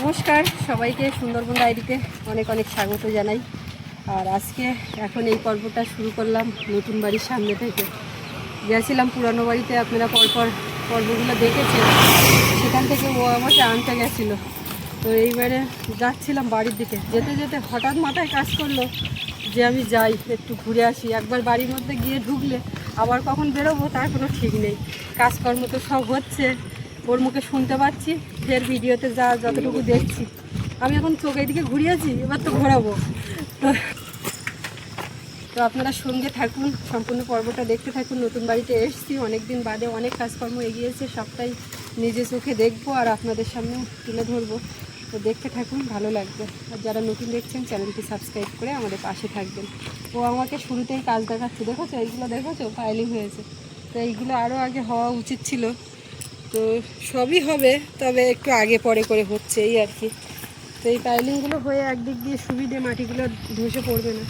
নমস্কার সবাইকে, সুন্দরবন ডায়েরিতে অনেক অনেক স্বাগত জানাই। আর আজকে এখন এই পর্বটা শুরু করলাম নতুন বাড়ির সামনে থেকে। গেছিলাম পুরানো বাড়িতে, আপনারা পরপর পর্বগুলো দেখেছেন, সেখান থেকে ও আমাকে আনতে গেছিলো। তো এইবারে যাচ্ছিলাম বাড়ির দিকে, যেতে যেতে হঠাৎ মাথায় কাজ করলো যে আমি যাই একটু ঘুরে আসি। একবার বাড়ির মধ্যে গিয়ে ঢুকলে আবার কখন বেরোবো তার কোনো ঠিক নেই। কাজকর্ম তো সব হচ্ছে, ওর মুখে শুনতে পাচ্ছি, ফের ভিডিওতে যতটুকু দেখছি। আমি এখন চোখের দিকে ঘুরিয়েছি, এবার তো ঘোরাবো। তো আপনারা সঙ্গে থাকুন, সম্পূর্ণ পর্বটা দেখতে থাকুন। নতুন বাড়িতে এসেছি, অনেক দিন বাদে অনেক কাজকর্ম এগিয়েছে, সবটাই নিজে চোখে দেখবো আর আপনাদের সামনে তুলে ধরবো। তো দেখতে থাকুন, ভালো লাগবে। আর যারা নতুন দেখছেন চ্যানেলটি সাবস্ক্রাইব করে আমাদের পাশে থাকবেন। ও আমাকে শুরুতেই কাজ দেখাচ্ছে, দেখেছো এইগুলো, দেখেছো ফাইলিং হয়েছে। তো এইগুলো আরও আগে হওয়া উচিত ছিল। তো সবই হবে, তবে একটু আগে পরে করে হচ্ছে এই আর কি। তো এই পাইলিংগুলো হয়ে একদিক দিয়ে সুবিধে, মাটিগুলো ধসে পড়বে না।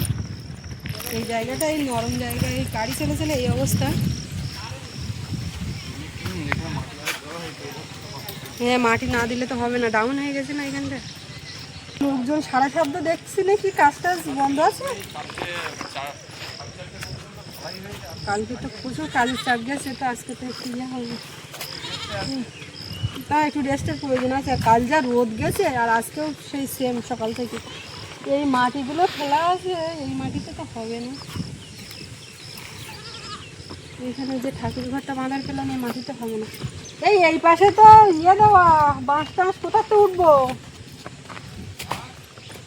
এই জায়গাটা এই নরম জায়গায় গাড়ি চলে চলে এই অবস্থা। হ্যাঁ, মাটি না দিলে তো হবে না, ডাউন হয়ে গেছে না এখানটা। লোকজন সারা শব্দ দেখছি নাকি, কাজ টাজ বন্ধ আছে। কালকে তো প্রচুর কাজের চাপ গেছে, তো আজকে তো একটু ইয়ে হবে। তা একটু রেস্টের প্রয়োজন আছে। আর কাল যা রোদ গেছে, আর আজকেও সেই সেম সকাল থেকে। এই মাটিগুলো ফেলা আছে, এই মাটিতে তো হবে না। এখানে যে ঠাকুর ঘরটা বাঁধার ফেলাম, এই মাটিতে হবে না। এই পাশে তো ইয়ে দেওয়া, বাঁশ টাঁশ কোথার থেকে উঠবো,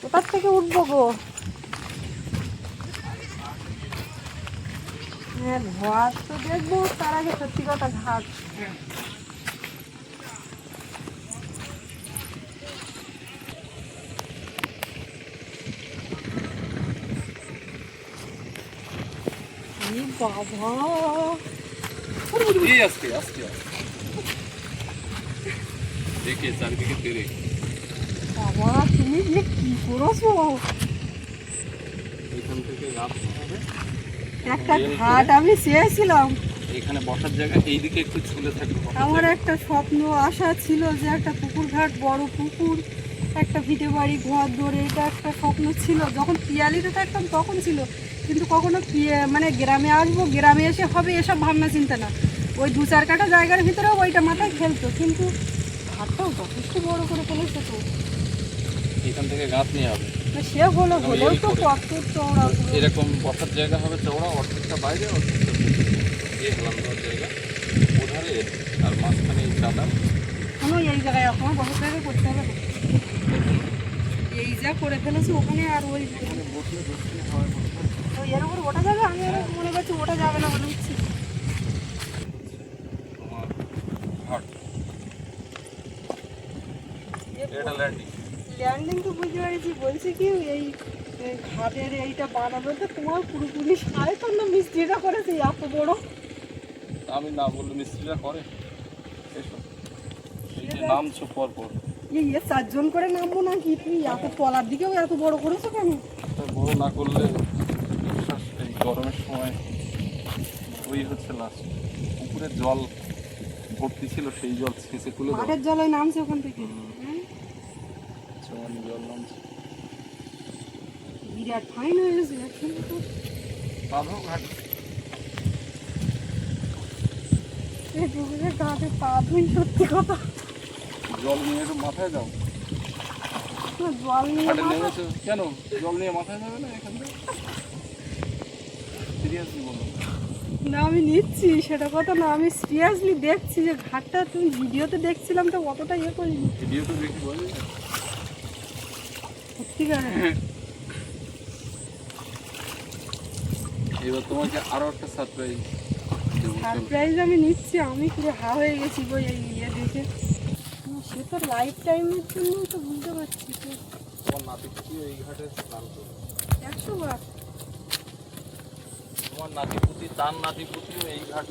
কোথার থেকে উঠবো গো? হ্যাঁ, ঘর তো দেখবো, তার আগে সত্যি কথা ঘাট। বাবা, আস্তে আস্তে দেখে চারিদিকে তেরে। বাবা তুমি যে কি করেছো! এখান থেকে রাস্তা হবে, একটা ঘাট আমি চেয়েছিলাম। এখানে বসার জায়গা, এইদিকে একটু ঝুলে থাকবে। আমার একটা স্বপ্ন আশা ছিল যে একটা পুকুর ঘাট, বড় পুকুর, একটা ভিটে বাড়ি, ঘর ধরে, এটা একটা স্বপ্ন ছিল। যখন পিয়ালিতে থাকতাম তখন ছিল, কিন্তু কখনো মানে গ্রামে আসবো, গ্রামে এসে হবে এসব ভাবনা চিন্তা না। ওই 2-4 কাঠা জায়গার ভিতরেও ওইটা মাথায় খেলতো, কিন্তু ঘাটটাও যথেষ্ট বড় করে ফেলেছে তো। এখান থেকে গাছ নিয়ে হবে, সে হলো হলেও তো কত চওড়া। এরকম বসার জায়গা হবে চওড়া, অর্ধেকটা বাইরে অর্ধেকটা এই হেলাম দেওয়ার জায়গা ওধারে, আর মাঝখানে এই চাদা। কোনো এই জায়গায় এখন বসার জায়গা করতে হবে না, এই যা করে ফেলেছে ওখানে। আর ওই বসলে হয় এর উপর ওঠা যাবে? আমি মনে করছি ওঠা যাবে না মনে হচ্ছে। ল্যান্ডিং তো বুঝতে পেরেছি, বলছি কি এই ঘাটের এইটা বানাবে তো তোমার পুরোপুরি সাড়ে না মিস্ত্রিটা করেছে এত বড়। আমি না বললে মিস্ত্রিরা করে এসব, এই যে নামছো পর পর। এই 4 জন করে নামবো নাকি? তুমি এত তলার দিকেও এত বড় করেছো কেন? বড় না করলে এই গরমের সময় ওই হচ্ছে লাস্ট। পুকুরের জল ভর্তি ছিল, সেই জল ছেঁচে তুলে মাঠের জলে নামছে ওখান থেকে। জল নামছে, বিরাট ফাইন হয়ে গেছে একসঙ্গে তো। বাঁধো ঘাট। এই পুকুরের ঘাটে পা ধুই, সত্যি কথা। জল নিয়ে একটু মাথায় যাও। জল নিয়ে নেমেছো কেন? জল নিয়ে মাথায় যাবে না এখান থেকে? সিরিয়াসলি বলো না, আমি নিচ্ছি সেটা কথা না, আমি সিরিয়াসলি দেখছি যে ঘাটটা, তুমি ভিডিওতে দেখছিলাম তো অতটা ইয়ে করিনি। ভিডিও তো দেখি বলে সত্যিকার। এবার তোমাকে আরো একটা সারপ্রাইজ আমি নিচ্ছি। আমি পুরো হা হয়ে গেছি গো এই ইয়ে দেখে। সে তো লাইফ টাইমের জন্যই তো বুঝতে পারছি তো। তোমার নাতিপুতি এই ঘাটে স্নান করবে 100 বার। তোমার নাতিপুতি, তার নাতিপুতিও এই ঘাট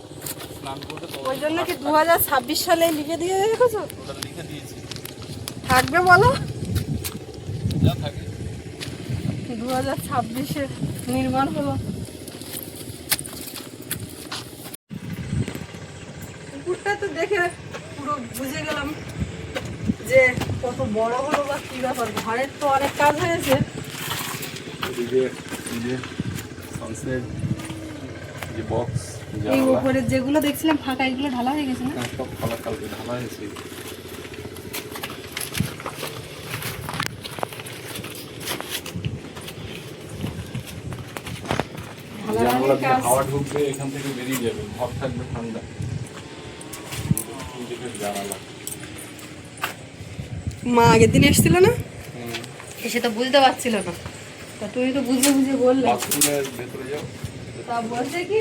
স্নান করবে। ওই জন্য কি 2026 সালে লিখে দিয়ে রেখেছো? ওটা লিখে দিয়েছি। থাকবে বলো? যা থাকে 2026-এ নির্মাণ হলো। পুকুরটা তো দেখে পুরো বুঝে গেলাম যে কত বড় হলো। কি ব্যাপার, ঘরের তো অনেক কাজ হয়েছে। এদিকে এই যে সানসেট, যে বক্স, এই উপরে যেগুলো দেখছিলাম ফাঁকা, এগুলো ঢালা হয়ে গেছে না? সব খালা কালকে ঢালা হয়েছে। জানালা দিয়ে হাওয়া ঢুকবে, এখান থেকে বেরিয়ে যাবে, ঘর থাকবে ঠান্ডা। জানালা মা আগের দিন এসেছিল না, সে তো বুঝতে পারছিল না, তা তুমি তো বুঝে বুঝে বললে। বাথরুমের ভেতরে যাও, তা বলছে কি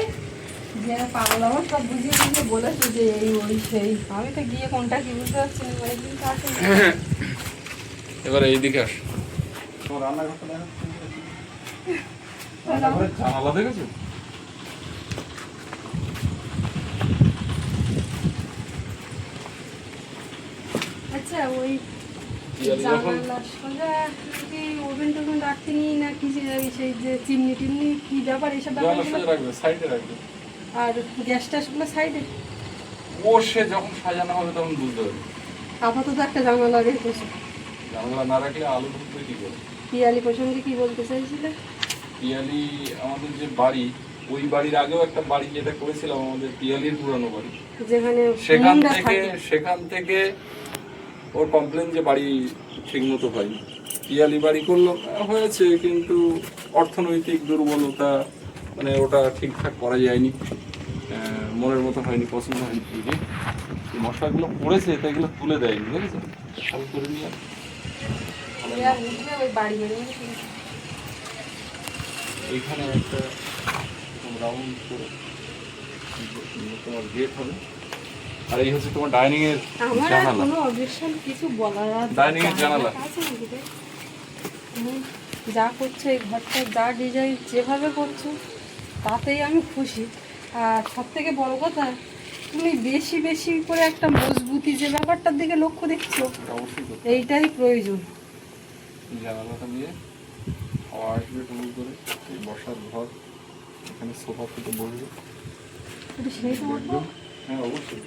যে পাগলা আমার সব বুঝিয়ে বুঝিয়ে বলেছে যে এই ওই সেই, আমি তো গিয়ে কোনটা কি বুঝতে পারছি না, অনেকদিন তো আসেনি। এবার এইদিকে আস। তোমার রান্নাঘরটা দেখা যাচ্ছে? রান্নাঘরের জানালা দেখেছো? আচ্ছা ওই পিয়ালি যখন জানালা সোজা কি ওভেন টোভেন রাখতে নি না কি সেই যে চিমনি টিমনি কি ব্যাপার এইসব জানালা ব্যাপারগুলো, সোজা রাখবে, সাইডে রাখবে। আর গ্যাস ট্যাসগুলো সাইডে। ও সে যখন সাজানো হবে তখন বুঝতে হবে। আপাতত একটা জানালা রেখেছে। জানালা না রাখলে আলো ঢুকবে কি করে? পিয়ালি প্রসঙ্গে কি বলতে চাইছিলে? পিয়ালি আমাদের যে বাড়ি, ওই বাড়ির আগেও একটা বাড়ি যেটা করেছিলাম আমাদের পিয়ালির পুরানো বাড়ি, যেখানে সেখান মুন্ডা থেকে থাকে। ওর কমপ্লেন যে বাড়ি ঠিক মতো হয়নি। পিয়ালি বাড়ি করলো, হয়েছে, কিন্তু অর্থনৈতিক দুর্বলতা, মানে ওটা ঠিকঠাক করা যায়নি, মনের মতো হয়নি, পছন্দ হয়নি। এই যে মশলাগুলো পড়েছে তা এগুলো তুলে দেয়নি, বুঝেছো? সব করে নিয়ে আর উঠবে ওই বাড়ি বেরোবে। এইখানে একটা রাউন্ড করে তোমার গেট হবে, আর এই হচ্ছে তোমার ডাইনিং এর আমার আর জানালা। কোনো অবজেকশন কিছু বলার আর ডাইনিং এর জানালা আছে নাকি রে? তুমি যা করছো এই ঘরটা, যা ডিজাইন যেভাবে করছো তাতেই আমি খুশি। আর সব থেকে বড় কথা, তুমি বেশি বেশি করে একটা মজবুতি যে ব্যাপারটার দিকে লক্ষ্য দেখছো, অবশ্যই করতে এইটাই প্রয়োজন। হবে। জানালাটা দিয়ে হাওয়া আসবে টুকু করে, এই বসার ঘর, এখানে সোফা থেকে বসবে। কিন্তু সেই তোমার হ্যাঁ অবশ্যই।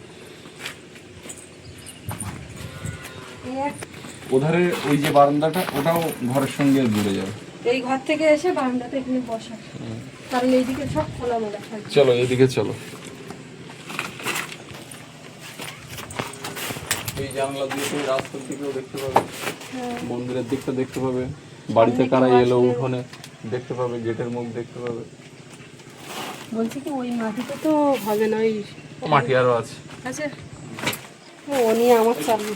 এক ওধারে ওই যে বারান্দাটা, ওটাও ঘরের সঙ্গে জুড়ে যাবে। এই ঘর থেকে এসে বারান্দাতে এখানে বসা, কারণ এইদিকে সব খোলামেলা থাকবে। চলো এদিকে চলো। এই জানলা দিয়ে তুমি রাস্তার দিকেও দেখতে পাবে, হ্যাঁ। মন্দিরের দিকটা দেখতে পাবে, বাড়িতে সামনে কারা কেউ এলো আসলে- উঠোনে দেখতে পাবে, গেটের মুখ দেখতে পাবে। বলছি কি ওই মাটিতে তো হবে না, ওই মাটি আরো আছে। আছে ও নিয়ে আমার চালু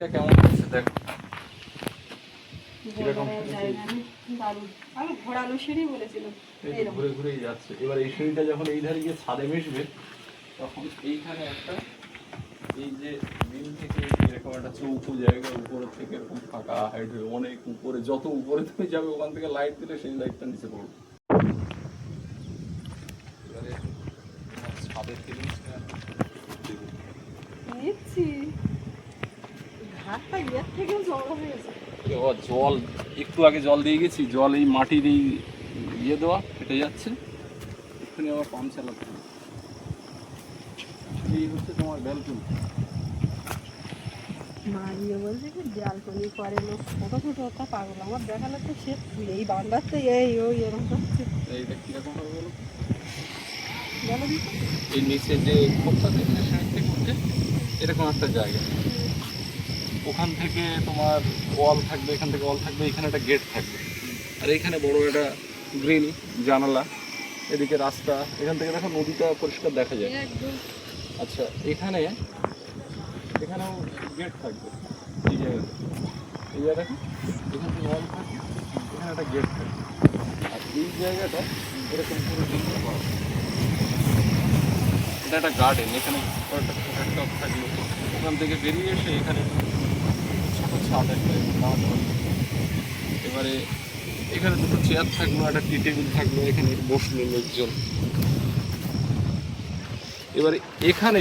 এটা কেমন হচ্ছে দেখো। কিরকম বলার জায়গা নেই, দারুণ। আমি ঘোরানো সিঁড়ি বলেছিলাম এই তো এইরকম। ঘুরে ঘুরেই যাচ্ছে। এবার এই সিঁড়িটা যখন এই ধারে গিয়ে ছাদে মিশবে, তখন এইখানে একটা, এই যে দিন থেকে এরকম একটা চৌকো জায়গা, উপরে থেকে এরকম ফাঁকা হাইট হয়ে অনেক উপরে, যত উপরে তুমি যাবে ওখান থেকে লাইট দিলে সেই লাইটটা নিচে পড়বে। এবারে তোমার ছাদের ফিলিংসটা নিচ্ছি ঘাটটা ইয়ের থেকেও জড়ো হয়েছে। জল একটু আগে জল দিয়ে গেছি, জল এই মাটির এই ইয়ে দেওয়া ফেটে যাচ্ছে, এখানে আবার পাম্প চালাতে হবে। এই হচ্ছে তোমার ব্যালকনি। মারিয়ে বলছে কি ব্যালকনি করে লোক ছোটো ছোটো, ওটা পাগল আমার দেখালে তো সে এই বান্দারতে এই ওই এরকম হচ্ছে। এইটা কিরকম হবে বলো? বলো দিদি। এই নিচে যে খোপটা দেখলে সাইড থেকে উঠে এরকম একটা জায়গা, ওখান থেকে তোমার ওয়াল থাকবে, এখান থেকে ওয়াল থাকবে, এখানে একটা গেট থাকবে, আর এখানে বড় একটা গ্রিল জানালা, এদিকে রাস্তা, এখান থেকে দেখো নদীটা পরিষ্কার দেখা যায়। একদম আচ্ছা এখানেও গেট থাকবে, এই জায়গাতে, এই জায়গা দেখো, এখান থেকে ওয়াল থাকবে, এখানে একটা গেট থাকবে, আর এই জায়গাটা এরকম পুরো ডিজাইন করা। এটা একটা গার্ডেন, এখানে কয়েকটা ছোট টব থাকলো, ওখান থেকে বেরিয়ে এসে এখানে ছোট ছাদ একটা বানাতে হবে। এবারে এখানে দুটো চেয়ার থাকলো, একটা টি টেবিল থাকলো, এখানে বসলো লোকজন। এবারে এখান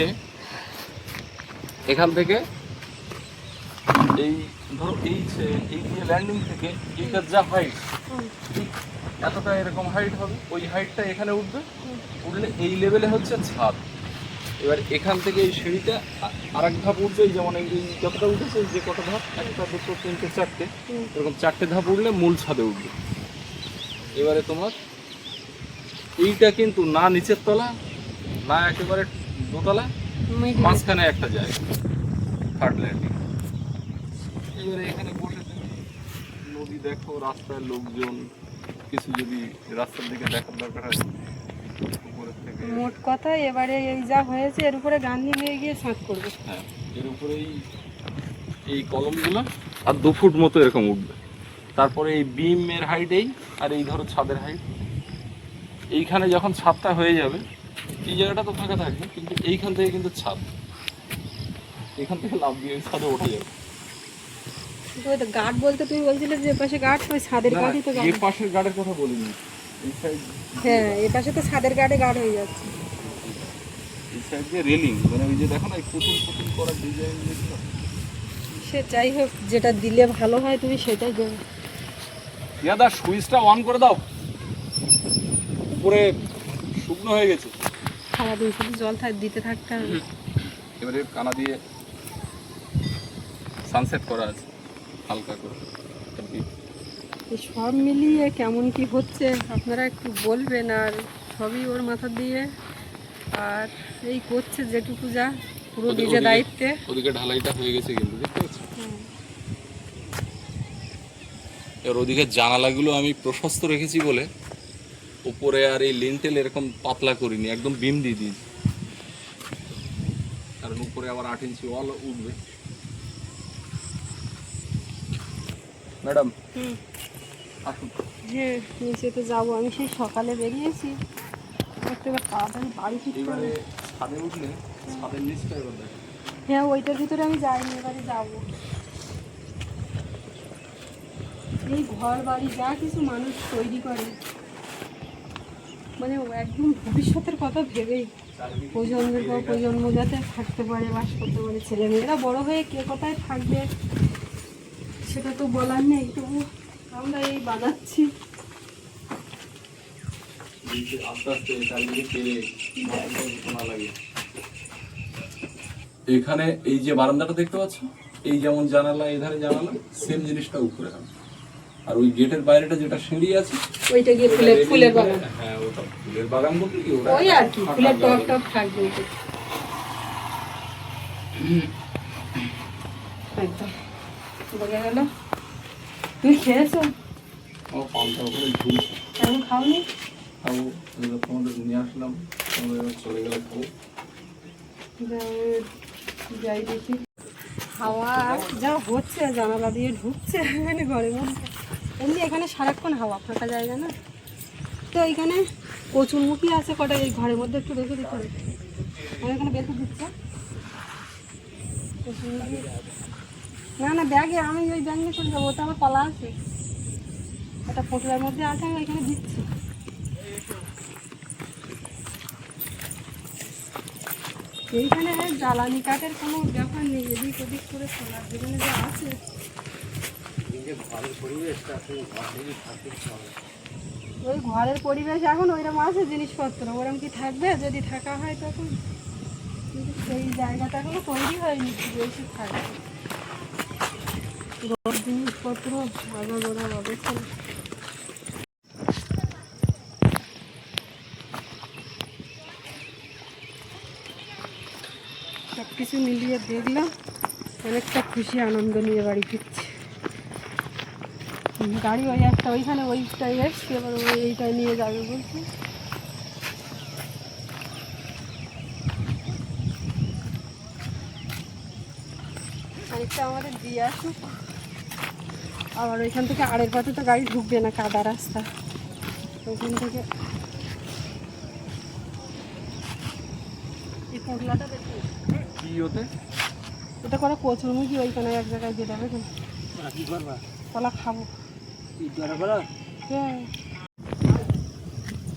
থেকে এই ধরো এই যে ল্যান্ডিং থেকে এইটার যা হাইট, ঠিক এতটা এরকম হাইট হবে, ওই হাইটটা এখানে উঠবে, উঠলে এই লেভেলে হচ্ছে ছাদ। এবার এখান থেকে এই সিঁড়িটা আর এক ধাপ উঠবে, এই যেমন এই যতটা উঠেছে যে কটা ধাপ, একটা দুটো তিনটে চারটে, এরকম চারটে ধাপ উঠলে মূল ছাদে উঠবে। এবারে তোমার এইটা কিন্তু না নিচের তলা না একেবারে দোতলা, মাঝখানে একটা জায়গা, থার্ড ল্যান্ডিং। এবারে এখানে বসে তুমি নদী দেখো, রাস্তায় লোকজন, কিছু যদি রাস্তার দিকে দেখার দরকার হয় উপরের থেকে। মোট কথা এবারে এই যা হয়েছে এর উপরে গান্ধী নিয়ে গিয়ে ছাঁদ করবে। হ্যাঁ, এর উপরেই এই কলমগুলো আর 2 ফুট মতো এরকম উঠবে। তারপরে এই বিমের হাইট এই, আর এই ধরো ছাদের হাইট। এইখানে যখন ছাদটা হয়ে যাবে, এই জায়গাটা তো ফাঁকা থাকবে, কিন্তু এইখান থেকে কিন্তু ছাদ, এখান থেকে লাফ দিয়ে ছাদে উঠে যাবে। ওই তো গার্ড বলতে তুমি বলছিলে যে পাশে গার্ড, ওই ছাদের গার্ডই তো এই গার্ড। পাশের গার্ডের কথা বলিনি, এই সাইড, হ্যাঁ এই পাশে তো ছাদের গার্ডে গার্ড হয়ে যাচ্ছে। এই সাইড দিয়ে রেলিং, মানে ওই যে দেখো না এই পুতুল পুতুল করা ডিজাইন যেগুলো। সে যাই হোক, যেটা দিলে ভালো হয় তুমি সেটাই দেবে। ইয়াদা সুইচটা অন করে দাও, উপরে শুকনো হয়ে গেছে। সারাদিন শুধু জল দিতে থাকতে হবে। এবারে কানা দিয়ে সানসেট করা আছে হালকা করে। এই সব মিলিয়ে কেমন কি হচ্ছে আপনারা একটু বলবেন, আর সবই ওর মাথা দিয়ে, আর এই করছে যেটুকু যা পুরো নিজের দায়িত্বে। ওদিকে ঢালাইটা হয়ে গেছে কিন্তু দেখতে পাচ্ছ। এবার ওদিকে জানালাগুলো আমি প্রশস্ত রেখেছি বলে উপরে আর এই লিন্টেল এরকম পাতলা করিনি, একদম বিম দিয়ে দিয়েছি, কারণ উপরে আবার 8 ইঞ্চি ওয়াল উঠবে। ম্যাডাম আসুন। হ্যাঁ নিচে তো যাবো, আমি সেই সকালে বেরিয়েছি, এবার তাড়াতাড়ি বাড়ি ফিরতে হবে। এবারে ছাদে উঠলে ছাদের নিচটা এবার দেখো। হ্যাঁ ওইটার ভিতরে আমি যাইনি, এবারে যাবো। এই ঘর বাড়ি যা কিছু মানুষ তৈরি করে, মানে একদম ভবিষ্যতের কথা ভেবেই, প্রজন্মের পর প্রজন্ম যাতে থাকতে পারে, বাস করতে পারে, ছেলেমেয়েরা বড় হয়ে কে কোথায় থাকবে সেটা তো বলার নেই, তবু আমরা এই বানাচ্ছি। আস্তে আস্তে চারিদিকে না লাগে। এখানে এই যে বারান্দাটা দেখতে পাচ্ছ, এই যেমন জানালা, এধারে জানালা, সেম জিনিসটা উপরে হবে। আর ওই গেটের বাইরেটা যেটা সিঁড়ি আছে ওইটা গিয়ে ফুলের বাগান। হ্যাঁ ওটা ফুলের বাগান বলতে কি, ওটা ওই আর কি ফুলের টব টব থাকবে। একদম বোঝা গেল। তুমি খেয়েছো? আমার পান্তা ওখানে ঝুলছে। এখন খাওনি? খাবো, তোমাদের নিয়ে আসলাম, তোমরা এবার চলে গেলে খাবো। যাই দেখি। হাওয়া যা হচ্ছে, জানালা দিয়ে ঢুকছে মানে ঘরের মধ্যে। এমনি এখানে সারাক্ষণ হাওয়া, ফাঁকা জায়গা না তো। এখানে কচুরমুখী আছে কটা, এই ঘরের মধ্যে একটু রেখে দিতে হবে। আমি এখানে বেঁধে দিচ্ছি। না না ব্যাগে, আমি ওই ব্যাগ নিয়ে চলে যাবো, ওটা আমার কলা আছে, একটা ফোটোর মধ্যে আছে, আমি এখানে দিচ্ছি। এইখানে জ্বালানি কাঠের কোনো ব্যাপার নেই, এদিক ওদিক করে চলার যেখানে যা আছে। ওই ঘরের পরিবেশ এখন ওইরকম আছে, জিনিসপত্র ওরকম কি থাকবে যদি থাকা হয় তখন, কিন্তু সেই জায়গাটা এখনো তৈরি হয়নি, বেশি থাকবে জিনিসপত্র আগাগোড়া অবস্থা। সব কিছু মিলিয়ে দেখলাম, অনেকটা খুশি আনন্দ নিয়ে বাড়ি ফিরছি। গাড়ি ওই একটা ওইখানে ওইটাই এসছে, এবার ওই এইটাই নিয়ে যাবে বলছে। আরেকটা আমাদের দিয়ে আসুক, আবার ওইখান থেকে আড়ের পথে তো গাড়ি ঢুকবে না, কাদা রাস্তা, ওইখান থেকে এই পোটলাটা দেখি কি হতে এটা করে কচুরমুখী ওইখানে এক জায়গায় দিয়ে দেবে। কলা খাবো। হ্যাঁ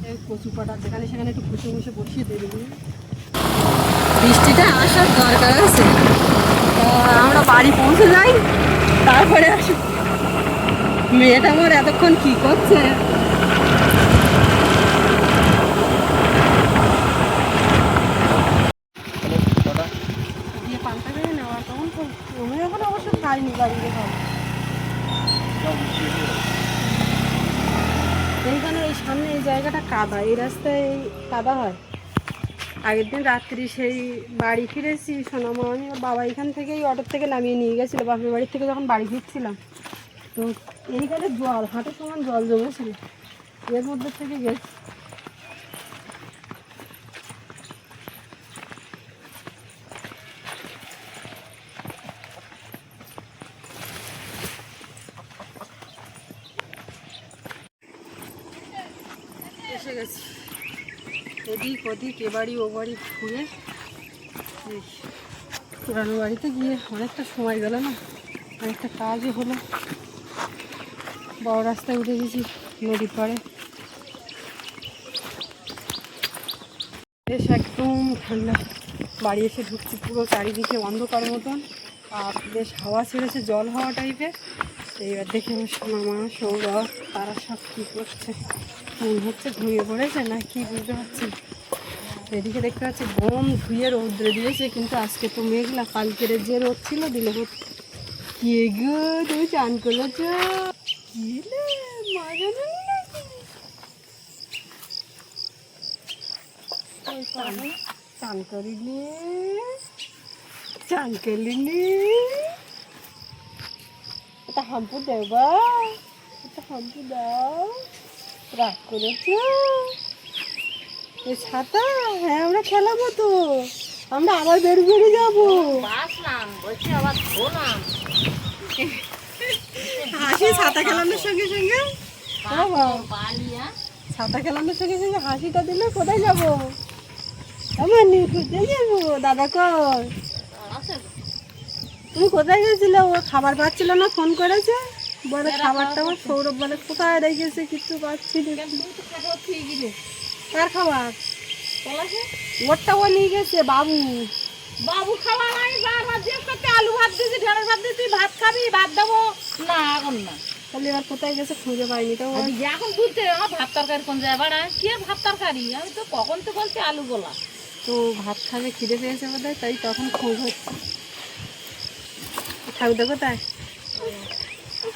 এই কচু পাটা যেখানে সেখানে একটু ঘুষে ঘুষে বসিয়ে দেবে। বৃষ্টিটা আসার দরকার আছে, আমরা বাড়ি পৌঁছে যাই তারপরে আসি। মেয়েটা আমার এতক্ষণ কি করছে? বাড়িতে ভালো। এইখানে এই সামনে এই জায়গাটা কাদা, এই রাস্তায় এই কাদা হয়। আগের দিন রাত্রি সেই বাড়ি ফিরেছি, সোনামা আমি ওর বাবা এখান থেকেই অটোর থেকে নামিয়ে নিয়ে গেছিলো বাপের বাড়ির থেকে যখন বাড়ি ফিরছিলাম, তো এইখানে জল হাঁটুর সমান জল জমেছিল, এর মধ্যে থেকে গেছি। এসে গেছি, এদিক ওদিক এ বাড়ি ও বাড়ি ঘুরে এই পুরানো বাড়িতে গিয়ে অনেকটা সময় গেল না, অনেকটা কাজও হলো। বড় রাস্তায় উঠে গেছি নদীর পাড়ে, বেশ একদম ঠান্ডা। বাড়ি এসে ঢুকছি পুরো চারিদিকে অন্ধকার মতন, আর বেশ হাওয়া ছেড়েছে, জল হাওয়া টাইপের। এইবার দেখে আমার সোনামা সৌরভ তারা সব কী করছে, মনে হচ্ছে ঘুমিয়ে পড়েছে না কি বুঝতে পারছি না। এদিকে দেখতে পাচ্ছি বোম ধুয়ে রৌদ্রে দিয়েছে, কিন্তু আজকে তো মেঘলা, কালকের যে রোদ ছিল দিলে রোদ। কে গো তুমি চান করেছ? চান করিনি, চান করলিনি, এটা হাম্পু দেবা, এটা হাম্পু দাও, রাগ করেছ? এই ছাতা, হ্যাঁ আমরা খেলাবো তো, আমরা আবার বেরিয়ে যাবো। হাসি ছাতা খেলানোর সঙ্গে সঙ্গে, ছাতা খেলানোর সঙ্গে সঙ্গে হাসিটা দিলে কোথায় যাবো? আমার নিয়ে ঘুরতে যাবো। দাদা কর, তুমি কোথায় গেছিলে? ও খাবার পাচ্ছিল না, ফোন করেছে, বলে খাবারটা আমার সৌরভ বলে কোথায় রেখেছে কিছু পাচ্ছি না। কার খাবার? ওরটা ও নিয়ে গেছে বাবু। বাবু খাওয়া নাই, আলু ভাত দিয়েছি, ঢেঁড়স ভাত দিয়েছি, ভাত খাবি? ভাত দেবো না, এখন না। তাহলে এবার কোথায় গেছে খুঁজে পাইনি তো। এখন বুঝতে ভাত তরকারি কোন যায় বাড়া, কি আর ভাত তরকারি? আমি তো কখন তো বলছি আলু গোলা। তো ভাত খাবে, খিদে পেয়েছে বোধ হয়, তাই তখন খোঁজ হচ্ছে। ঠাকুরদা কোথায়?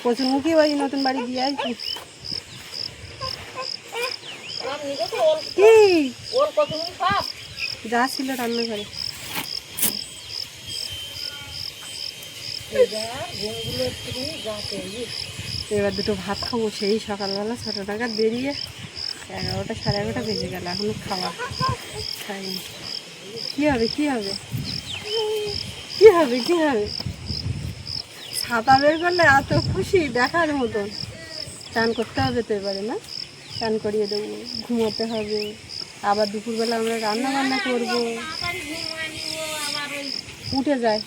কচুরমুখী ওই নতুন বাড়ি দিয়ে আসছি। কি যা ছিল রান্নাঘরে, এবার দুটো ভাত খাবো। সেই সকালবেলা 6টা টাকা বেরিয়ে 11টা সাড়ে 11টা বেজে গেল, এখনো খাওয়া খাইনি। কী হবে কী হবে কী হবে কী হবে? ছাতা বের করলে এত খুশি দেখার মতন। চান করতে হবে তো এবারে, না চান করিয়ে দেবো, ঘুমোতে হবে, আবার দুপুরবেলা আমরা রান্না বান্না করবো। উঠে যায়,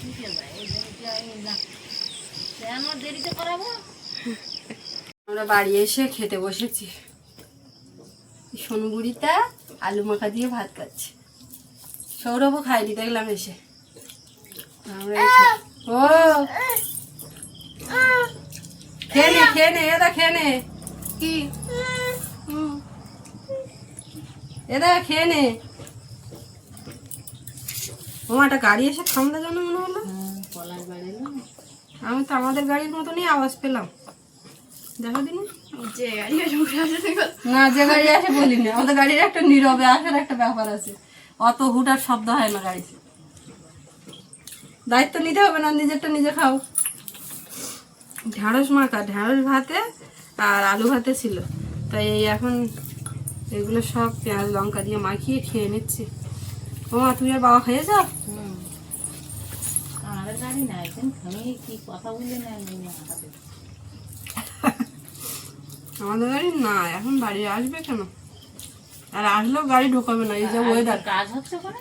আমরা বাড়ি এসে খেতে বসেছি। সোনবুড়িটা আলু মাখা দিয়ে ভাত খাচ্ছি, সৌরভও খাইনি দেখলাম এসে। আমরা ও খেয়ে নে খেয়ে নে, এদা খেয়ে নে, কি এদা খেয়ে নে। ও একটা গাড়ি এসে থামলে যেন মনে হলো, আমি তো আমাদের গাড়ির মতনই আওয়াজ পেলাম। দেখো দিন যে গাড়ি না, যে গাড়ি আসে বলিনি, আমাদের গাড়ির একটা নীরবে আসার একটা ব্যাপার আছে, অত হুটার শব্দ হয় না গাড়িতে। দায়িত্ব নিতে হবে না, নিজেরটা নিজে খাও। ঢেঁড়স মাখা, ঢেঁড়স ভাতে আর আলু ভাতে ছিল, তাই এই এখন এগুলো সব পেঁয়াজ লঙ্কা দিয়ে মাখিয়ে খেয়ে নিচ্ছি। ও মা, তুমি আর বাবা খেয়েছ? আমাদের গাড়ি নাই, আমি কি কথা বললে না, আমাদের গাড়ি না, এখন বাড়ি আসবে কেন? আর আসলেও গাড়ি ঢোকাবে না, এই যে ওয়েদার। কাজ হচ্ছে করে